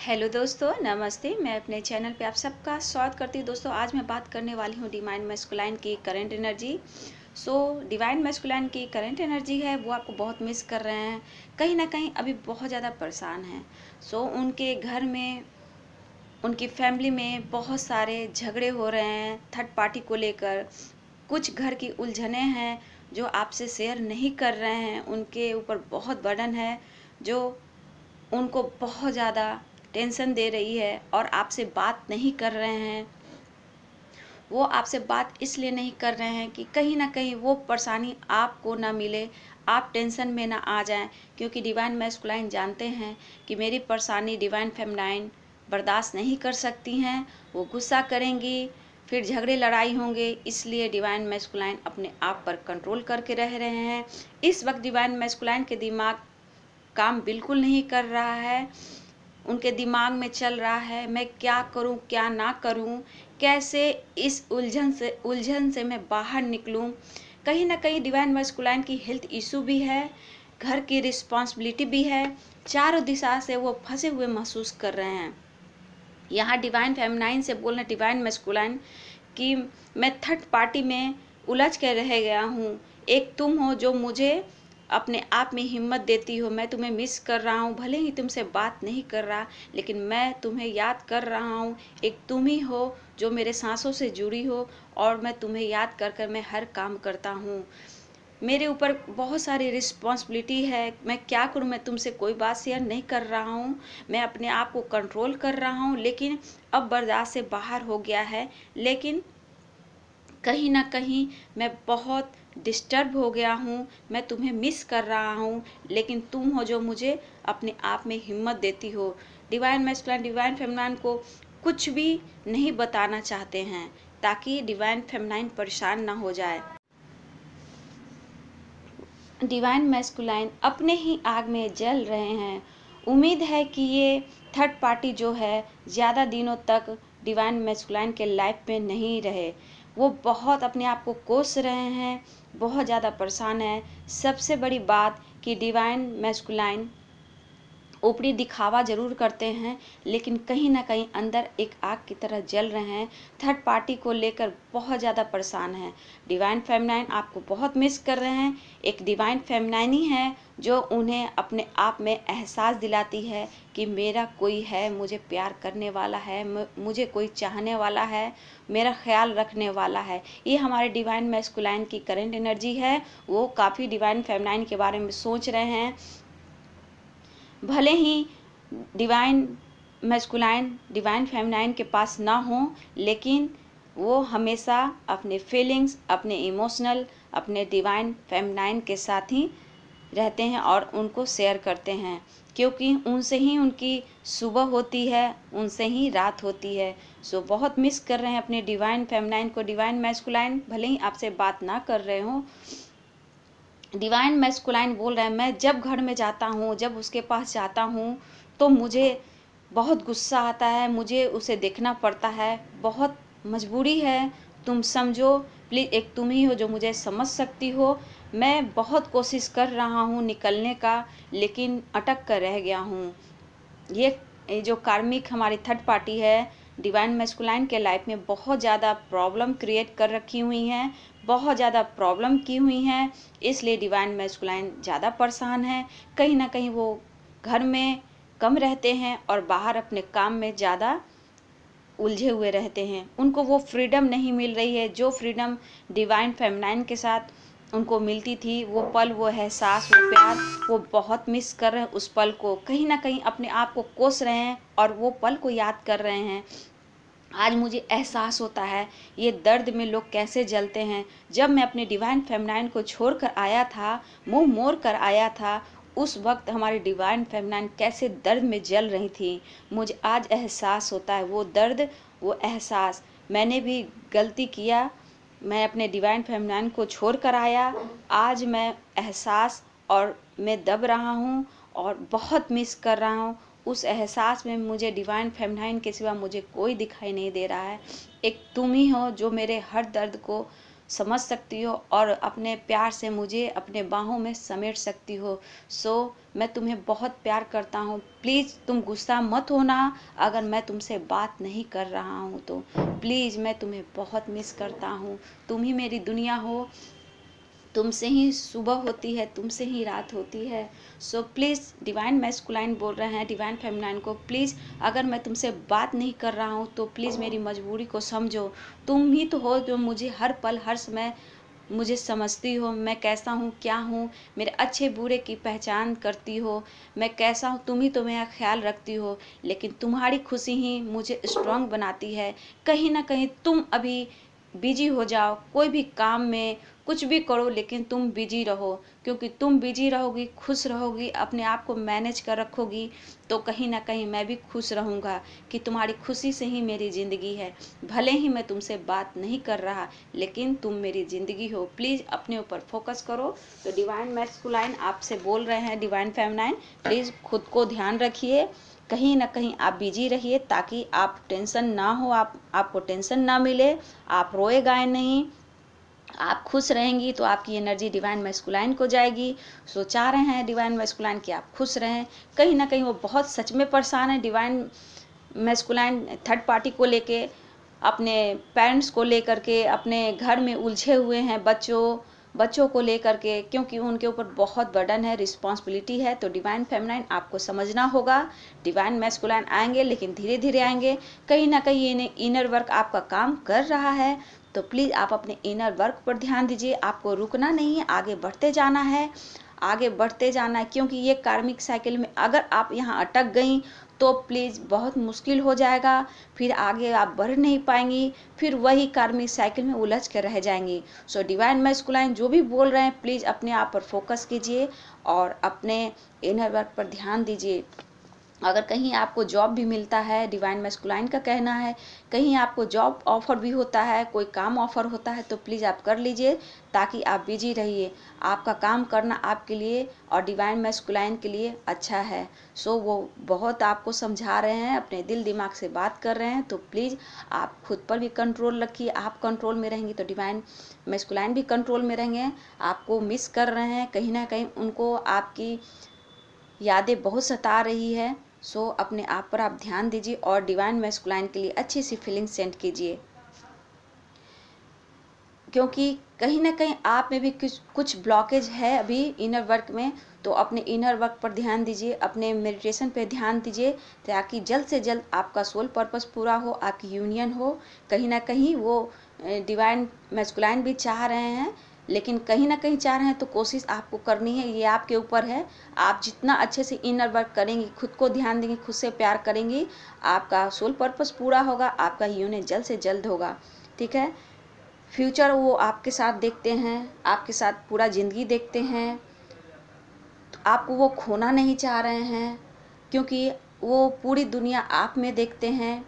Hello दोस्तों, नमस्ते। मैं अपने चैनल पे आप सबका स्वागत करती हूँ। दोस्तों, आज मैं बात करने वाली हूँ डिवाइन मैस्कुलाइन की करंट एनर्जी। डिवाइन मैस्कुलाइन की करंट एनर्जी है वो आपको बहुत मिस कर रहे हैं, कहीं ना कहीं अभी बहुत ज़्यादा परेशान हैं। उनके घर में, उनकी फैमिली में बहुत सारे झगड़े हो रहे हैं थर्ड पार्टी को लेकर। कुछ घर की उलझनें हैं जो आपसे शेयर नहीं कर रहे हैं। उनके ऊपर बहुत बर्डन है जो उनको बहुत ज़्यादा टेंशन दे रही है और आपसे बात नहीं कर रहे हैं। वो आपसे बात इसलिए नहीं कर रहे हैं कि कहीं ना कहीं वो परेशानी आपको ना मिले, आप टेंशन में ना आ जाएं। क्योंकि डिवाइन मैस्कुलाइन जानते हैं कि मेरी परेशानी डिवाइन फेमिनाइन बर्दाश्त नहीं कर सकती हैं। वो गुस्सा करेंगी, फिर झगड़े लड़ाई होंगे। इसलिए डिवाइन मैस्कुलाइन अपने आप पर कंट्रोल करके रह रहे हैं। इस वक्त डिवाइन मैस्कुलाइन के दिमाग काम बिल्कुल नहीं कर रहा है। उनके दिमाग में चल रहा है मैं क्या करूं क्या ना करूं, कैसे इस उलझन से मैं बाहर निकलूं। कहीं ना कहीं डिवाइन मैस्कुलाइन की हेल्थ इशू भी है, घर की रिस्पॉन्सिबिलिटी भी है। चारों दिशा से वो फंसे हुए महसूस कर रहे हैं। यहाँ डिवाइन फेमिनाइन से बोलना डिवाइन मैस्कुलाइन कि मैं थर्ड पार्टी में उलझ कर रह गया हूँ। एक तुम हो जो मुझे अपने आप में हिम्मत देती हो। मैं तुम्हें मिस कर रहा हूँ, भले ही तुमसे बात नहीं कर रहा, लेकिन मैं तुम्हें याद कर रहा हूँ। एक तुम ही हो जो मेरे सांसों से जुड़ी हो और मैं तुम्हें याद कर कर मैं हर काम करता हूँ। मेरे ऊपर बहुत सारी रिस्पॉन्सिबिलिटी है, मैं क्या करूँ। मैं तुमसे कोई बात शेयर नहीं कर रहा हूँ, मैं अपने आप को कंट्रोल कर रहा हूँ, लेकिन अब बर्दाश्त से बाहर हो गया है। लेकिन कहीं ना कहीं मैं बहुत डिस्टर्ब हो गया हूँ, मैं तुम्हें मिस कर रहा हूँ, लेकिन तुम हो जो मुझे अपने आप में हिम्मत देती हो। डिवाइन मैस्कुलाइन डिवाइन फेमिनाइन को कुछ भी नहीं बताना चाहते हैं ताकि डिवाइन फेमिनाइन परेशान ना हो जाए। डिवाइन मैस्कुलाइन अपने ही आग में जल रहे हैं। उम्मीद है कि ये थर्ड पार्टी जो है ज़्यादा दिनों तक डिवाइन मैस्कुलाइन के लाइफ में नहीं रहे। वो बहुत अपने आप को कोस रहे हैं, बहुत ज़्यादा परेशान है। सबसे बड़ी बात कि डिवाइन मैस्कुलाइन ऊपरी दिखावा ज़रूर करते हैं, लेकिन कहीं ना कहीं अंदर एक आग की तरह जल रहे हैं। थर्ड पार्टी को लेकर बहुत ज़्यादा परेशान हैं। डिवाइन फेमिनाइन आपको बहुत मिस कर रहे हैं। एक डिवाइन फेमिनाइन ही है जो उन्हें अपने आप में एहसास दिलाती है कि मेरा कोई है, मुझे प्यार करने वाला है, मुझे कोई चाहने वाला है, मेरा ख्याल रखने वाला है। ये हमारे डिवाइन मैस्कुलाइन की करंट एनर्जी है। वो काफ़ी डिवाइन फेमिनाइन के बारे में सोच रहे हैं। भले ही डिवाइन मैस्कुलाइन डिवाइन फेमिनाइन के पास ना हो, लेकिन वो हमेशा अपने फीलिंग्स, अपने इमोशनल, अपने डिवाइन फेमिनाइन के साथ ही रहते हैं और उनको शेयर करते हैं। क्योंकि उनसे ही उनकी सुबह होती है, उनसे ही रात होती है। बहुत मिस कर रहे हैं अपने डिवाइन फेमिनाइन को। डिवाइन मैस्कुलाइन भले ही आपसे बात ना कर रहे हो, डिवाइन मैस्कुलाइन बोल रहे हैं मैं जब घर में जाता हूँ, जब उसके पास जाता हूँ तो मुझे बहुत गुस्सा आता है, मुझे उसे देखना पड़ता है, बहुत मजबूरी है। तुम समझो प्लीज़, एक तुम ही हो जो मुझे समझ सकती हो। मैं बहुत कोशिश कर रहा हूँ निकलने का, लेकिन अटक कर रह गया हूँ। ये जो कार्मिक हमारी थर्ड पार्टी है डिवाइन मैस्कुलाइन के लाइफ में बहुत ज़्यादा प्रॉब्लम क्रिएट कर रखी हुई हैं, बहुत ज़्यादा प्रॉब्लम की हुई हैं। इसलिए डिवाइन मैस्कुलाइन ज़्यादा परेशान है। कहीं ना कहीं वो घर में कम रहते हैं और बाहर अपने काम में ज़्यादा उलझे हुए रहते हैं। उनको वो फ्रीडम नहीं मिल रही है जो फ्रीडम डिवाइन फेमिनाइन के साथ उनको मिलती थी। वो पल, वो एहसास, वो प्यार, वो बहुत मिस कर रहे हैं उस पल को। कहीं ना कहीं अपने आप को कोस रहे हैं और वो पल को याद कर रहे हैं। आज मुझे एहसास होता है ये दर्द में लोग कैसे जलते हैं। जब मैं अपने डिवाइन फेमिनाइन को छोड़ कर आया था, मुंह मोड़ कर आया था, उस वक्त हमारी डिवाइन फेमिनाइन कैसे दर्द में जल रही थी। मुझे आज एहसास होता है वो दर्द, वो एहसास। मैंने भी गलती किया, मैं अपने डिवाइन फेमिनाइन को छोड़ कर आया। आज मैं एहसास और मैं दब रहा हूँ और बहुत मिस कर रहा हूँ। उस एहसास में मुझे डिवाइन फेमिनाइन के सिवा मुझे कोई दिखाई नहीं दे रहा है। एक तुम ही हो जो मेरे हर दर्द को समझ सकती हो और अपने प्यार से मुझे अपने बाहों में समेट सकती हो। सो मैं तुम्हें बहुत प्यार करता हूँ। प्लीज़ तुम गुस्सा मत होना अगर मैं तुमसे बात नहीं कर रहा हूँ तो। प्लीज़ मैं तुम्हें बहुत मिस करता हूँ। तुम ही मेरी दुनिया हो, तुमसे ही सुबह होती है, तुमसे ही रात होती है। सो प्लीज़, डिवाइन मैस्कुलाइन बोल रहे हैं डिवाइन फेमिनाइन को, प्लीज़ अगर मैं तुमसे बात नहीं कर रहा हूँ तो प्लीज़ मेरी मजबूरी को समझो। तुम ही तो हो जो मुझे हर पल हर समय मुझे समझती हो, मैं कैसा हूँ क्या हूँ, मेरे अच्छे बुरे की पहचान करती हो, मैं कैसा हूँ तुम ही तो मेरा ख्याल रखती हो। लेकिन तुम्हारी खुशी ही मुझे स्ट्रांग बनाती है। कहीं ना कहीं तुम अभी बिजी हो जाओ कोई भी काम में, कुछ भी करो, लेकिन तुम बिजी रहो, क्योंकि तुम बिजी रहोगी, खुश रहोगी, अपने आप को मैनेज कर रखोगी, तो कहीं ना कहीं मैं भी खुश रहूँगा कि तुम्हारी खुशी से ही मेरी ज़िंदगी है। भले ही मैं तुमसे बात नहीं कर रहा, लेकिन तुम मेरी ज़िंदगी हो। प्लीज़ अपने ऊपर फोकस करो। तो डिवाइन मैस्कुलाइन आपसे बोल रहे हैं डिवाइन फेमिनाइन, प्लीज़ खुद को ध्यान रखिए, कहीं ना कहीं आप बिजी रहिए ताकि आप टेंशन ना हो, आपको टेंशन ना मिले, आप रोए गाए नहीं, आप खुश रहेंगी तो आपकी एनर्जी डिवाइन मैस्कुलाइन को जाएगी। सो चाह रहे हैं डिवाइन मैस्कुलाइन कि आप खुश रहें। कहीं ना कहीं वो बहुत सच में परेशान है डिवाइन मैस्कुलाइन थर्ड पार्टी को लेके, अपने पेरेंट्स को लेकर के, अपने घर में उलझे हुए हैं, बच्चों को लेकर के, क्योंकि उनके ऊपर बहुत बर्डन है, रिस्पॉन्सिबिलिटी है। तो डिवाइन फेमिनाइन आपको समझना होगा। डिवाइन मैस्कुलाइन आएंगे लेकिन धीरे धीरे आएंगे। कहीं ना कहीं इनर वर्क आपका काम कर रहा है, तो प्लीज़ आप अपने इनर वर्क पर ध्यान दीजिए। आपको रुकना नहीं है, आगे बढ़ते जाना है, आगे बढ़ते जाना है, क्योंकि ये कार्मिक साइकिल में अगर आप यहाँ अटक गई तो प्लीज़ बहुत मुश्किल हो जाएगा, फिर आगे आप बढ़ नहीं पाएंगी, फिर वही कार्मिक साइकिल में उलझ कर रह जाएंगी। सो डिवाइन मैस्कुलाइन जो भी बोल रहे हैं, प्लीज़ अपने आप पर फोकस कीजिए और अपने इनर वर्क पर ध्यान दीजिए। अगर कहीं आपको जॉब भी मिलता है, डिवाइन मैस्कुलाइन का कहना है कहीं आपको जॉब ऑफर भी होता है, कोई काम ऑफर होता है, तो प्लीज़ आप कर लीजिए ताकि आप बिजी रहिए। आपका काम करना आपके लिए और डिवाइन मैस्कुलाइन के लिए अच्छा है। सो वो बहुत आपको समझा रहे हैं, अपने दिल दिमाग से बात कर रहे हैं, तो प्लीज़ आप खुद पर भी कंट्रोल रखिए। आप कंट्रोल में रहेंगी तो डिवाइन मैस्कुलाइन भी कंट्रोल में रहेंगे। आपको मिस कर रहे हैं, कहीं ना कहीं उनको आपकी यादें बहुत सता रही है। सो अपने आप पर आप ध्यान दीजिए और डिवाइन मैस्कुलाइन के लिए अच्छी सी फीलिंग सेंड कीजिए, क्योंकि कहीं ना कहीं आप में भी कुछ ब्लॉकेज है अभी इनर वर्क में। तो अपने इनर वर्क पर ध्यान दीजिए, अपने मेडिटेशन पर ध्यान दीजिए, ताकि जल्द से जल्द आपका सोल पर्पस पूरा हो, आपकी यूनियन हो। कहीं ना कहीं वो डिवाइन मैस्कुलाइन भी चाह रहे हैं, लेकिन कहीं ना कहीं चाह रहे हैं तो कोशिश आपको करनी है, ये आपके ऊपर है। आप जितना अच्छे से इनर वर्क करेंगी, खुद को ध्यान देंगी, खुद से प्यार करेंगी, आपका सोल पर्पस पूरा होगा, आपका यूनियन जल्द से जल्द होगा। ठीक है, फ्यूचर वो आपके साथ देखते हैं, आपके साथ पूरा ज़िंदगी देखते हैं, तो आपको वो खोना नहीं चाह रहे हैं, क्योंकि वो पूरी दुनिया आप में देखते हैं।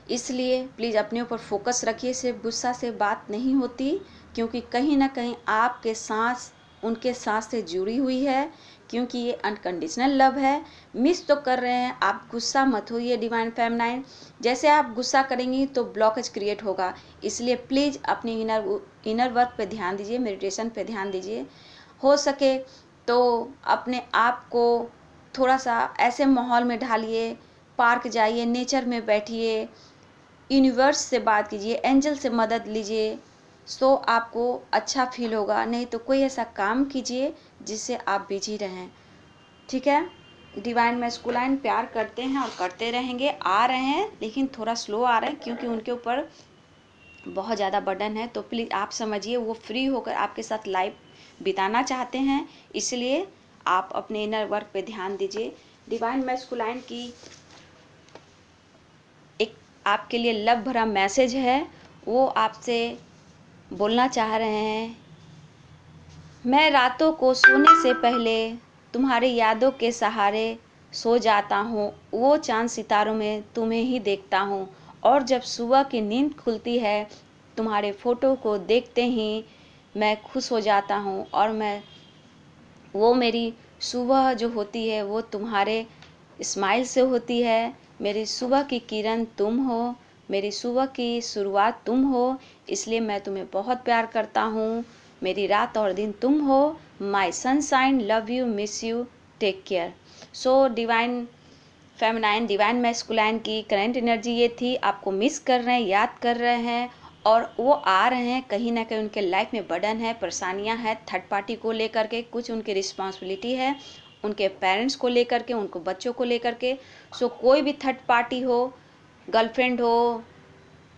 इसलिए प्लीज़ अपने ऊपर फोकस रखिए। सिर्फ गुस्सा से बात नहीं होती, क्योंकि कहीं ना कहीं आपके सांस उनके सांस से जुड़ी हुई है, क्योंकि ये अनकंडीशनल लव है। मिस तो कर रहे हैं, आप गुस्सा मत होइए डिवाइन फेमिनाइन। जैसे आप गुस्सा करेंगी तो ब्लॉकेज क्रिएट होगा, इसलिए प्लीज़ अपने इनर वर्क पे ध्यान दीजिए, मेडिटेशन पे ध्यान दीजिए। हो सके तो अपने आप को थोड़ा सा ऐसे माहौल में ढालिए, पार्क जाइए, नेचर में बैठिए, यूनिवर्स से बात कीजिए, एंजल से मदद लीजिए। सो आपको अच्छा फील होगा। नहीं तो कोई ऐसा काम कीजिए जिससे आप बिजी रहें। ठीक है, डिवाइन मैस्कुलाइन प्यार करते हैं और करते रहेंगे, आ रहे हैं लेकिन थोड़ा स्लो आ रहे हैं, क्योंकि उनके ऊपर बहुत ज़्यादा बर्डन है। तो प्लीज़ आप समझिए, वो फ्री होकर आपके साथ लाइफ बिताना चाहते हैं, इसलिए आप अपने इनर वर्क पे ध्यान दीजिए। डिवाइन मैस्कुलाइन की एक आपके लिए लव भरा मैसेज है, वो आपसे बोलना चाह रहे हैं। मैं रातों को सोने से पहले तुम्हारी यादों के सहारे सो जाता हूँ, वो चांद सितारों में तुम्हें ही देखता हूँ, और जब सुबह की नींद खुलती है तुम्हारे फ़ोटो को देखते ही मैं खुश हो जाता हूँ, और वो मेरी सुबह जो होती है वो तुम्हारे स्माइल से होती है। मेरी सुबह की किरण तुम हो, मेरी सुबह की शुरुआत तुम हो, इसलिए मैं तुम्हें बहुत प्यार करता हूँ। मेरी रात और दिन तुम हो, my sunshine, love you, miss you, take care. So divine feminine, divine masculine की करंट एनर्जी ये थी। आपको मिस कर रहे हैं, याद कर रहे हैं, और वो आ रहे हैं। कहीं ना कहीं उनके लाइफ में बर्डन है, परेशानियां हैं थर्ड पार्टी को लेकर के, कुछ उनकी रिस्पॉन्सिबिलिटी है उनके पेरेंट्स को लेकर के, उनको बच्चों को लेकर के। सो कोई भी थर्ड पार्टी हो, गर्लफ्रेंड हो,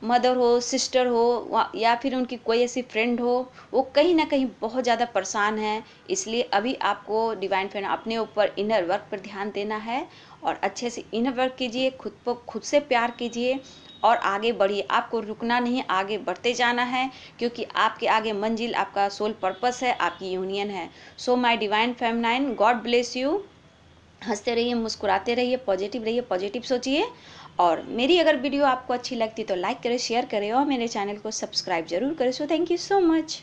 मदर हो, सिस्टर हो, या फिर उनकी कोई ऐसी फ्रेंड हो, वो कहीं ना कहीं बहुत ज़्यादा परेशान है। इसलिए अभी आपको डिवाइन फ्रेंड अपने ऊपर इनर वर्क पर ध्यान देना है और अच्छे से इनर वर्क कीजिए, खुद से प्यार कीजिए और आगे बढ़िए। आपको रुकना नहीं, आगे बढ़ते जाना है, क्योंकि आपके आगे मंजिल, आपका सोल पर्पस है, आपकी यूनियन है। So my divine feminine, God bless you. हंसते रहिए, मुस्कुराते रहिए, पॉजिटिव सोचिए। और मेरी अगर वीडियो आपको अच्छी लगती तो लाइक करें, शेयर करें और मेरे चैनल को सब्सक्राइब जरूर करें। So thank you so much.